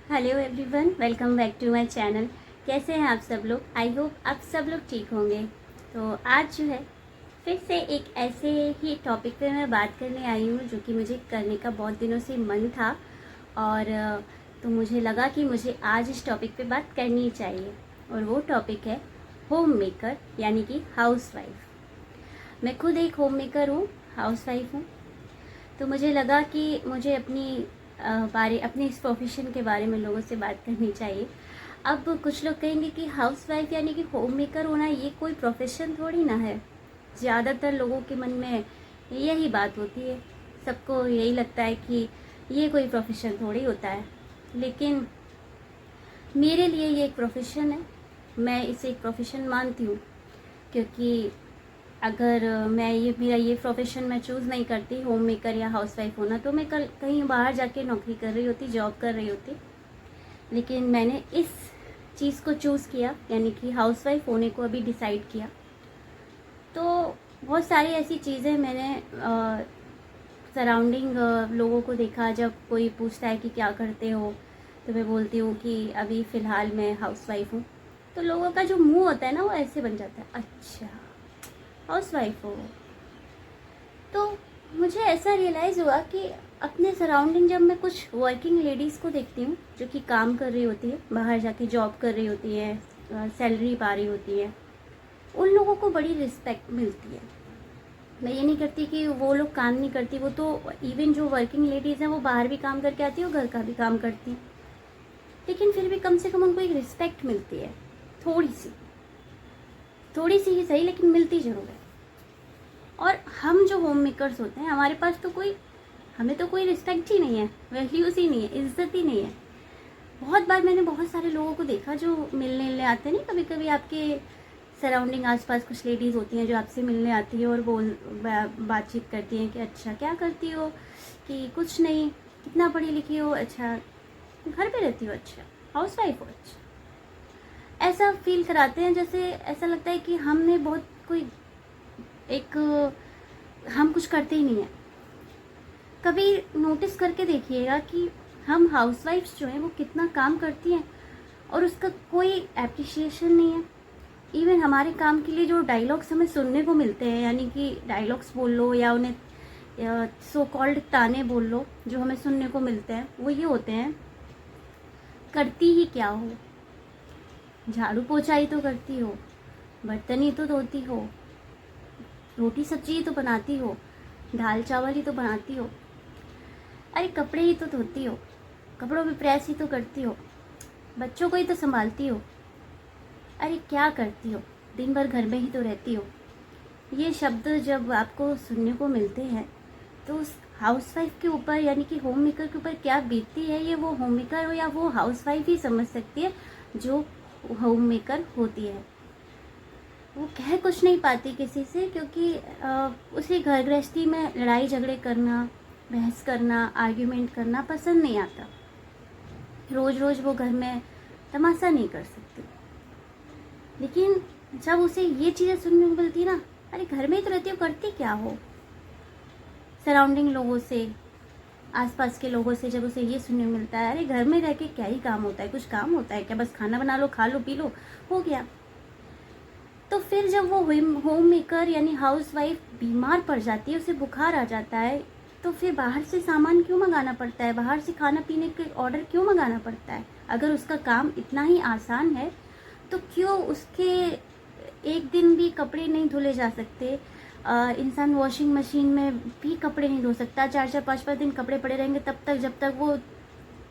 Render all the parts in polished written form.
Hello everyone, welcome back to my channel. कैसे हैं आप सब लोग? आई होप आप सब लोग ठीक होंगे। तो आज जो है फिर से एक ऐसे ही टॉपिक पे मैं बात करने आई हूँ जो कि मुझे करने का बहुत दिनों से मन था। और तो मुझे लगा कि मुझे आज इस टॉपिक पे बात करनी चाहिए। और वो टॉपिक है होम मेकर यानी कि हाउस वाइफ। मैं खुद एक होम मेकर हूँ, हाउस वाइफ हूँ। तो मुझे लगा कि मुझे अपने इस प्रोफेशन के बारे में लोगों से बात करनी चाहिए। अब कुछ लोग कहेंगे कि हाउस वाइफ यानी कि होम मेकर होना ये कोई प्रोफेशन थोड़ी ना है। ज़्यादातर लोगों के मन में यही बात होती है, सबको यही लगता है कि ये कोई प्रोफेशन थोड़ी होता है। लेकिन मेरे लिए ये एक प्रोफेशन है, मैं इसे एक प्रोफेशन मानती हूँ। क्योंकि अगर मैं मेरा ये प्रोफेशन मैं चूज़ नहीं करती, होम मेकर या हाउस वाइफ होना, तो मैं कल कहीं बाहर जाके नौकरी कर रही होती, जॉब कर रही होती। लेकिन मैंने इस चीज़ को चूज़ किया, यानी कि हाउस वाइफ होने को अभी डिसाइड किया। तो बहुत सारी ऐसी चीज़ें मैंने सराउंडिंग लोगों को देखा। जब कोई पूछता है कि क्या करते हो, तो मैं बोलती हूँ कि अभी फ़िलहाल मैं हाउस वाइफ हूँ। तो लोगों का जो मुंह होता है ना, वो ऐसे बन जाता है, अच्छा हाउस वाइफ हो। तो मुझे ऐसा रियलाइज़ हुआ कि अपने सराउंडिंग जब मैं कुछ वर्किंग लेडीज़ को देखती हूँ जो कि काम कर रही होती है, बाहर जाके जॉब कर रही होती है, सैलरी पा रही होती है, उन लोगों को बड़ी रिस्पेक्ट मिलती है। मैं ये नहीं करती कि वो लोग काम नहीं करती, वो तो इवन जो वर्किंग लेडीज़ हैं वो बाहर भी काम करके आती है और घर का भी काम करती हैं। लेकिन फिर भी कम से कम उनको एक रिस्पेक्ट मिलती है, थोड़ी सी ही सही, लेकिन मिलती ज़रूर है। और हम जो होम मेकर्स होते हैं, हमारे पास तो हमें तो कोई रिस्पेक्ट ही नहीं है, वैल्यूज़ ही नहीं है, इज्जत ही नहीं है। बहुत बार मैंने बहुत सारे लोगों को देखा जो मिलने आते हैं। नहीं, कभी कभी आपके सराउंडिंग आसपास कुछ लेडीज़ होती हैं जो आपसे मिलने आती है और बातचीत करती हैं कि अच्छा क्या करती हो, कि कुछ नहीं, कितना पढ़ी लिखी हो, अच्छा घर पे रहती हो, अच्छा हाउस वाइफ हो, अच्छा। ऐसा फील कराते हैं, जैसे ऐसा लगता है कि हमने बहुत कोई एक हम कुछ करते ही नहीं है। कभी नोटिस करके देखिएगा कि हम हाउसवाइफ्स जो हैं वो कितना काम करती हैं और उसका कोई एप्रिशिएशन नहीं है। इवन हमारे काम के लिए जो डायलॉग्स हमें सुनने को मिलते हैं, यानी कि डायलॉग्स बोल लो या उन्हें सो कॉल्ड ताने बोल लो, जो हमें सुनने को मिलते हैं वो ये होते हैं, करती ही क्या हो, झाड़ू पोछा ही तो करती हो, बर्तन ही तो धोती हो, रोटी सब्जी ही तो बनाती हो, दाल चावल ही तो बनाती हो, अरे कपड़े ही तो धोती हो, कपड़ों में प्रेस ही तो करती हो, बच्चों को ही तो संभालती हो, अरे क्या करती हो, दिन भर घर में ही तो रहती हो। ये शब्द जब आपको सुनने को मिलते हैं तो उस हाउसवाइफ के ऊपर, यानी कि होम मेकर के ऊपर क्या बीतती है, ये वो होम मेकर हो या वो हाउसवाइफ ही समझ सकती है जो होम मेकर होती है। वो कह कुछ नहीं पाती किसी से, क्योंकि उसे घर गृहस्थी में लड़ाई झगड़े करना, बहस करना, आर्ग्यूमेंट करना पसंद नहीं आता। रोज़ रोज़ वो घर में तमाशा नहीं कर सकती। लेकिन जब उसे ये चीज़ें सुनने को मिलती है ना, अरे घर में ही तो रहती हो, करती क्या हो, सराउंडिंग लोगों से, आसपास के लोगों से जब उसे ये सुनने को मिलता है, अरे घर में रह के क्या ही काम होता है, कुछ काम होता है क्या, बस खाना बना लो, खा लो, पी लो, हो गया। तो फिर जब वो होम मेकर यानी हाउस वाइफ बीमार पड़ जाती है, उसे बुखार आ जाता है, तो फिर बाहर से सामान क्यों मंगाना पड़ता है, बाहर से खाना पीने के ऑर्डर क्यों मंगाना पड़ता है? अगर उसका काम इतना ही आसान है तो क्यों उसके एक दिन भी कपड़े नहीं धुले जा सकते? इंसान वॉशिंग मशीन में भी कपड़े नहीं धो सकता, 4-4 5-5 दिन कपड़े पड़े रहेंगे तब तक, जब तक वो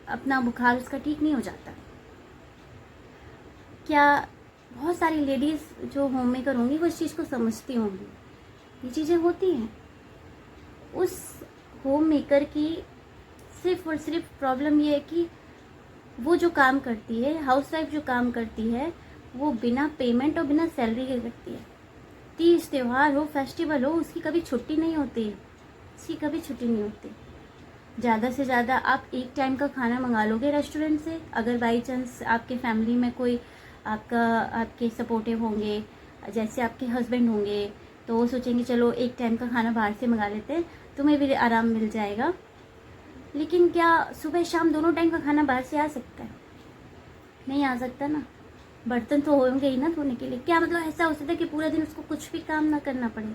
अपना बुखार उसका ठीक नहीं हो जाता। क्या बहुत सारी लेडीज़ जो होम मेकर होंगी वो इस चीज़ को समझती होंगी, ये चीज़ें होती हैं। उस होम मेकर की सिर्फ और सिर्फ प्रॉब्लम ये है कि वो जो काम करती है, हाउसवाइफ जो काम करती है, वो बिना पेमेंट और बिना सैलरी के करती है। तीज त्यौहार हो, फेस्टिवल हो, उसकी कभी छुट्टी नहीं होती, उसकी कभी छुट्टी नहीं होती। ज़्यादा से ज़्यादा आप एक टाइम का खाना मंगा लोगे रेस्टोरेंट से, अगर बाई चांस आपके फैमिली में कोई आपके सपोर्टिव होंगे, जैसे आपके हस्बैंड होंगे, तो वो सोचेंगे चलो एक टाइम का खाना बाहर से मंगा लेते हैं, तुम्हें भी आराम मिल जाएगा। लेकिन क्या सुबह शाम दोनों टाइम का खाना बाहर से आ सकता है? नहीं आ सकता ना। बर्तन तो होंगे ही ना धोने के लिए। क्या मतलब ऐसा हो सकता है कि पूरा दिन उसको कुछ भी काम ना करना पड़े?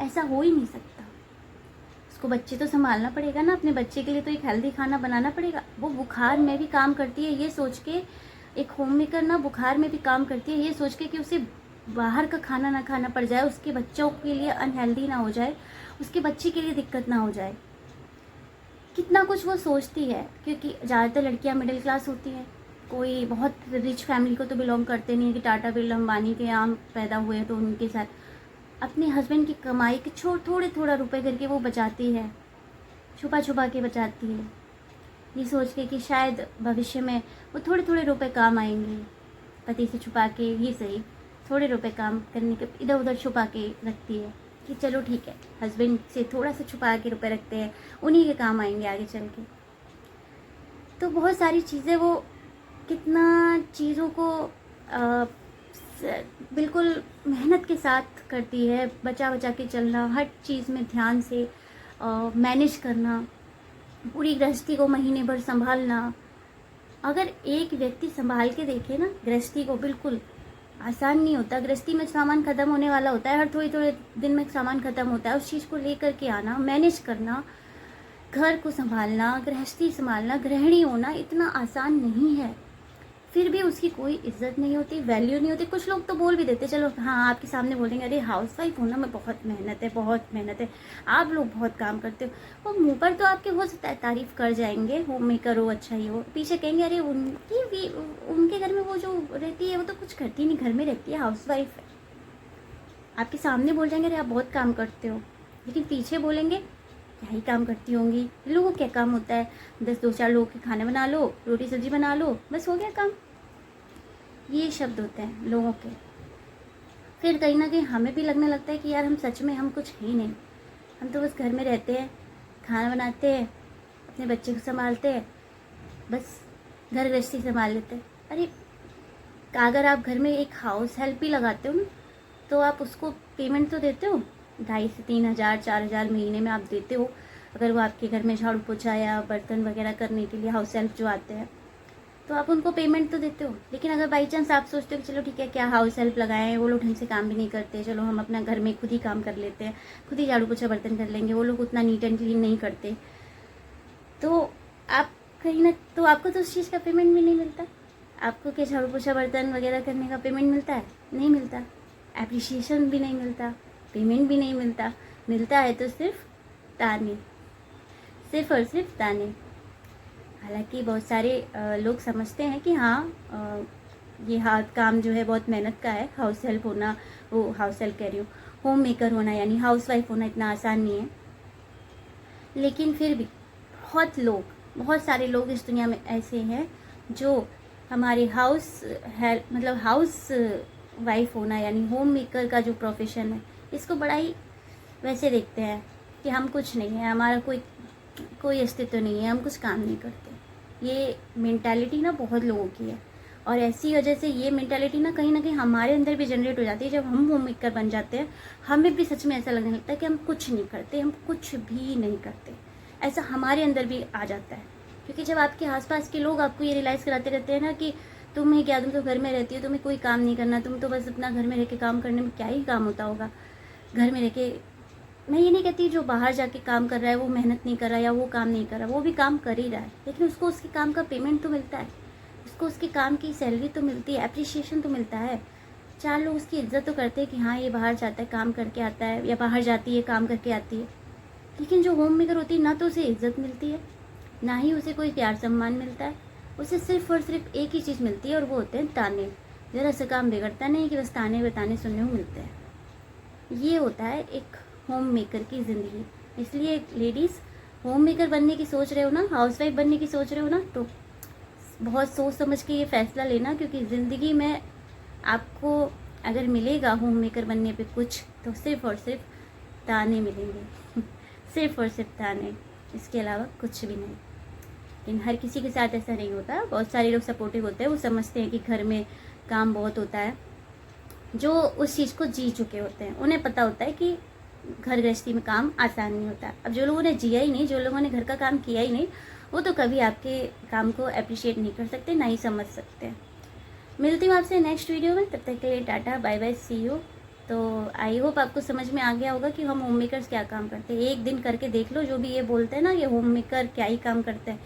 ऐसा हो ही नहीं सकता। उसको बच्चे तो संभालना पड़ेगा ना, अपने बच्चे के लिए तो एक हेल्दी खाना बनाना पड़ेगा। वो बुखार में भी काम करती है ये सोच के, एक होम मेकर ना बुखार में भी काम करती है ये सोच के कि उसे बाहर का खाना ना खाना पड़ जाए, उसके बच्चों के लिए अनहेल्दी ना हो जाए, उसके बच्चे के लिए दिक्कत ना हो जाए। कितना कुछ वो सोचती है, क्योंकि ज़्यादातर लड़कियां मिडिल क्लास होती हैं। कोई बहुत रिच फैमिली को तो बिलोंग करते नहीं है कि टाटा बिरला अंबानी के यहाँ पैदा हुए तो उनके साथ अपने हस्बैंड की कमाई के थोड़े थोड़ा रुपए करके वो बचाती है, छुपा छुपा के बचाती है, ये सोच के कि शायद भविष्य में वो थोड़े थोड़े रुपए काम आएंगे। पति से छुपा के ही सही, थोड़े रुपए काम करने के इधर उधर छुपा के रखती है कि चलो ठीक है, हस्बैंड से थोड़ा सा छुपा के रुपए रखते हैं, उन्हीं के काम आएंगे आगे चल के। तो बहुत सारी चीज़ें वो कितना चीज़ों को बिल्कुल मेहनत के साथ करती है, बचा बचा के चलना, हर चीज़ में ध्यान से मैनेज करना, पूरी गृहस्थी को महीने भर संभालना। अगर एक व्यक्ति संभाल के देखे ना गृहस्थी को, बिल्कुल आसान नहीं होता। गृहस्थी में सामान ख़त्म होने वाला होता है, हर थोड़े थोड़े दिन में सामान ख़त्म होता है। उस चीज़ को लेकर के आना, मैनेज करना, घर को संभालना, गृहस्थी संभालना, गृहिणी होना इतना आसान नहीं है। फिर भी उसकी कोई इज्जत नहीं होती, वैल्यू नहीं होती। कुछ लोग तो बोल भी देते, चलो हाँ आपके सामने बोलेंगे अरे हाउस वाइफ होना में बहुत मेहनत है, बहुत मेहनत है, आप लोग बहुत काम करते हो। वो मुंह पर तो आपके हो सकता है तारीफ कर जाएंगे, होम मेकर हो, अच्छा ही हो, पीछे कहेंगे अरे उनकी भी, उनके घर में वो जो रहती है वो तो कुछ करती नहीं, घर में रहती है, हाउस वाइफ है। आपके सामने बोल जाएंगे अरे आप बहुत काम करते हो, लेकिन पीछे बोलेंगे क्या ही काम करती होंगी, लोगों को क्या काम होता है, 2-4 लोगों के खाना बना लो, रोटी सब्जी बना लो, बस हो गया काम। ये शब्द होते हैं लोगों के। फिर कहीं ना कहीं हमें भी लगने लगता है कि यार हम सच में हम कुछ है ही नहीं, हम तो बस घर में रहते हैं, खाना बनाते हैं, अपने बच्चे को संभालते हैं, बस घर गृहस्थी संभाल लेते हैं। अरे अगर आप घर में एक हाउस हेल्प भी लगाते हो ना, तो आप उसको पेमेंट तो देते हो, 2,500 से 3,000 4,000 महीने में आप देते हो। अगर वो आपके घर में झाड़ू पोछा या बर्तन वगैरह करने के लिए हाउस हेल्प जो आते हैं, तो आप उनको पेमेंट तो देते हो। लेकिन अगर बाई चांस आप सोचते हो कि चलो ठीक है, क्या हाउस हेल्प लगाएं, वो लोग ढंग से काम भी नहीं करते, चलो हम अपना घर में खुद ही काम कर लेते हैं, खुद ही झाड़ू पोछा बर्तन कर लेंगे, वो लोग उतना नीट एंड क्लीन नहीं करते, तो आप कहीं ना, तो आपको तो उस चीज़ का पेमेंट भी नहीं मिलता। आपको क्या झाड़ू पोछा बर्तन वगैरह करने का पेमेंट मिलता है? नहीं मिलता। एप्रिशिएशन भी नहीं मिलता, पेमेंट भी नहीं मिलता। मिलता है तो सिर्फ ताने, सिर्फ और सिर्फ ताने। हालांकि बहुत सारे लोग समझते हैं कि हाँ ये हाथ काम जो है बहुत मेहनत का है, हाउस हेल्प होना, वो हाउस हेल्प कह रही हूँ, होम मेकर होना यानी हाउस वाइफ होना इतना आसान नहीं है। लेकिन फिर भी बहुत सारे लोग इस दुनिया में ऐसे हैं जो हमारे हाउस हेल्प मतलब हाउस वाइफ होना यानी होम मेकर का जो प्रोफेशन है, इसको बड़ा ही वैसे देखते हैं कि हम कुछ नहीं है, हमारा कोई अस्तित्व नहीं है, हम कुछ काम नहीं करते। ये मेंटालिटी ना बहुत लोगों की है, और ऐसी वजह से ये मेंटालिटी ना कहीं हमारे अंदर भी जनरेट हो जाती है। जब हम होम मेकर बन जाते हैं, हमें भी सच में ऐसा लगने लगता है कि हम कुछ नहीं करते, हम कुछ भी नहीं करते, ऐसा हमारे अंदर भी आ जाता है। क्योंकि जब आपके आसपास के लोग आपको ये रियलाइज़ कराते रहते हैं ना कि तुम्हें क्या, तुम तो घर में रहती हो, तुम्हें कोई काम नहीं करना, तुम तो बस अपना घर में रह के काम करने में क्या ही काम होता होगा, घर में रह के। मैं ये नहीं कहती जो बाहर जाके काम कर रहा है वो मेहनत नहीं कर रहा या वो काम नहीं कर रहा, वो भी काम कर ही रहा है, लेकिन उसको उसके काम का पेमेंट तो मिलता है, उसको उसके काम की सैलरी तो मिलती है, एप्रिशिएशन तो मिलता है। 4 लोग उसकी इज्जत तो करते हैं कि हाँ ये बाहर जाता है काम करके आता है, या बाहर जाती है काम करके आती है। लेकिन जो होम मेकर होती है ना तो उसे इज्जत मिलती है, ना ही उसे कोई प्यार सम्मान मिलता है। उसे सिर्फ और सिर्फ एक ही चीज़ मिलती है, और वो होते हैं ताने। ज़रा सा काम बिगड़ता नहीं कि बस ताने बताने सुनने को मिलते हैं। ये होता है एक होम मेकर की ज़िंदगी। इसलिए लेडीज़ होम मेकर बनने की सोच रहे हो ना, हाउस वाइफ बनने की सोच रहे हो ना, तो बहुत सोच समझ के ये फैसला लेना, क्योंकि ज़िंदगी में आपको अगर मिलेगा होम मेकर बनने पे कुछ, तो सिर्फ और सिर्फ ताने मिलेंगे सिर्फ और सिर्फ ताने, इसके अलावा कुछ भी नहीं। लेकिन हर किसी के साथ ऐसा नहीं होता। बहुत सारे लोग सपोर्टिव होते हैं, वो समझते हैं कि घर में काम बहुत होता है, जो उस चीज़ को जी चुके होते हैं, उन्हें पता होता है कि घर गृहस्थी में काम आसान नहीं होता। अब जो लोगों ने जिया ही नहीं, जो लोगों ने घर का काम किया ही नहीं, वो तो कभी आपके काम को अप्रिशिएट नहीं कर सकते, ना ही समझ सकते। मिलती हूँ आपसे नेक्स्ट वीडियो में, तब तक के लिए tata bye bye, see you. तो आई होप आपको समझ में आ गया होगा कि हम होम मेकर्स क्या काम करते हैं। एक दिन करके देख लो, जो भी ये बोलते हैं ना ये होम मेकर क्या ही काम करते हैं,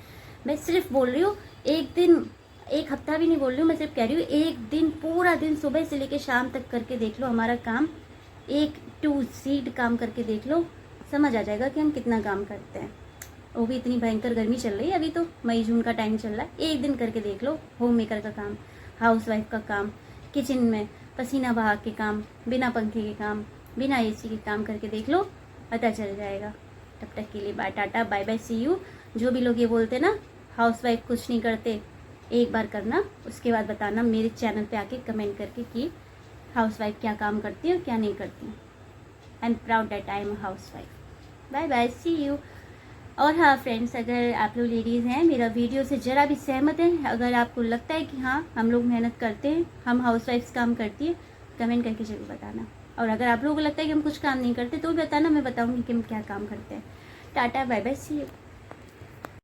मैं सिर्फ बोल रही हूँ एक दिन, एक हफ्ता भी नहीं बोल रही हूँ, मैं सिर्फ कह रही हूँ एक दिन, पूरा दिन सुबह से लेकर शाम तक करके देख लो हमारा काम, एक टू Z काम करके देख लो, समझ आ जाएगा कि हम कितना काम करते हैं। वो भी इतनी भयंकर गर्मी चल रही है, अभी तो मई जून का टाइम चल रहा है। एक दिन करके देख लो होम मेकर का काम, हाउसवाइफ का काम, किचन में पसीना बहा के काम, बिना पंखे के काम, बिना AC के काम करके देख लो, पता चल जाएगा। तब तक के लिए bye tata bye bye, see you. जो भी लोग ये बोलते ना हाउसवाइफ कुछ नहीं करते, एक बार करना, उसके बाद बताना मेरे चैनल पे आके कमेंट करके कि हाउसवाइफ क्या काम करती है और क्या नहीं करती। I am proud that I am housewife. Bye bye, see you. और हाँ फ्रेंड्स, अगर आप लोग लेडीज़ हैं, मेरा वीडियो से ज़रा भी सहमत हैं, अगर आपको लगता है कि हाँ हम लोग मेहनत करते हैं, हम हाउसवाइफ्स काम करती है, कमेंट करके ज़रूर बताना। और अगर आप लोगों को लगता है कि हम कुछ काम नहीं करते तो भी बताना, मैं बताऊँगी कि हम क्या काम करते हैं। Tata bye bye, see you.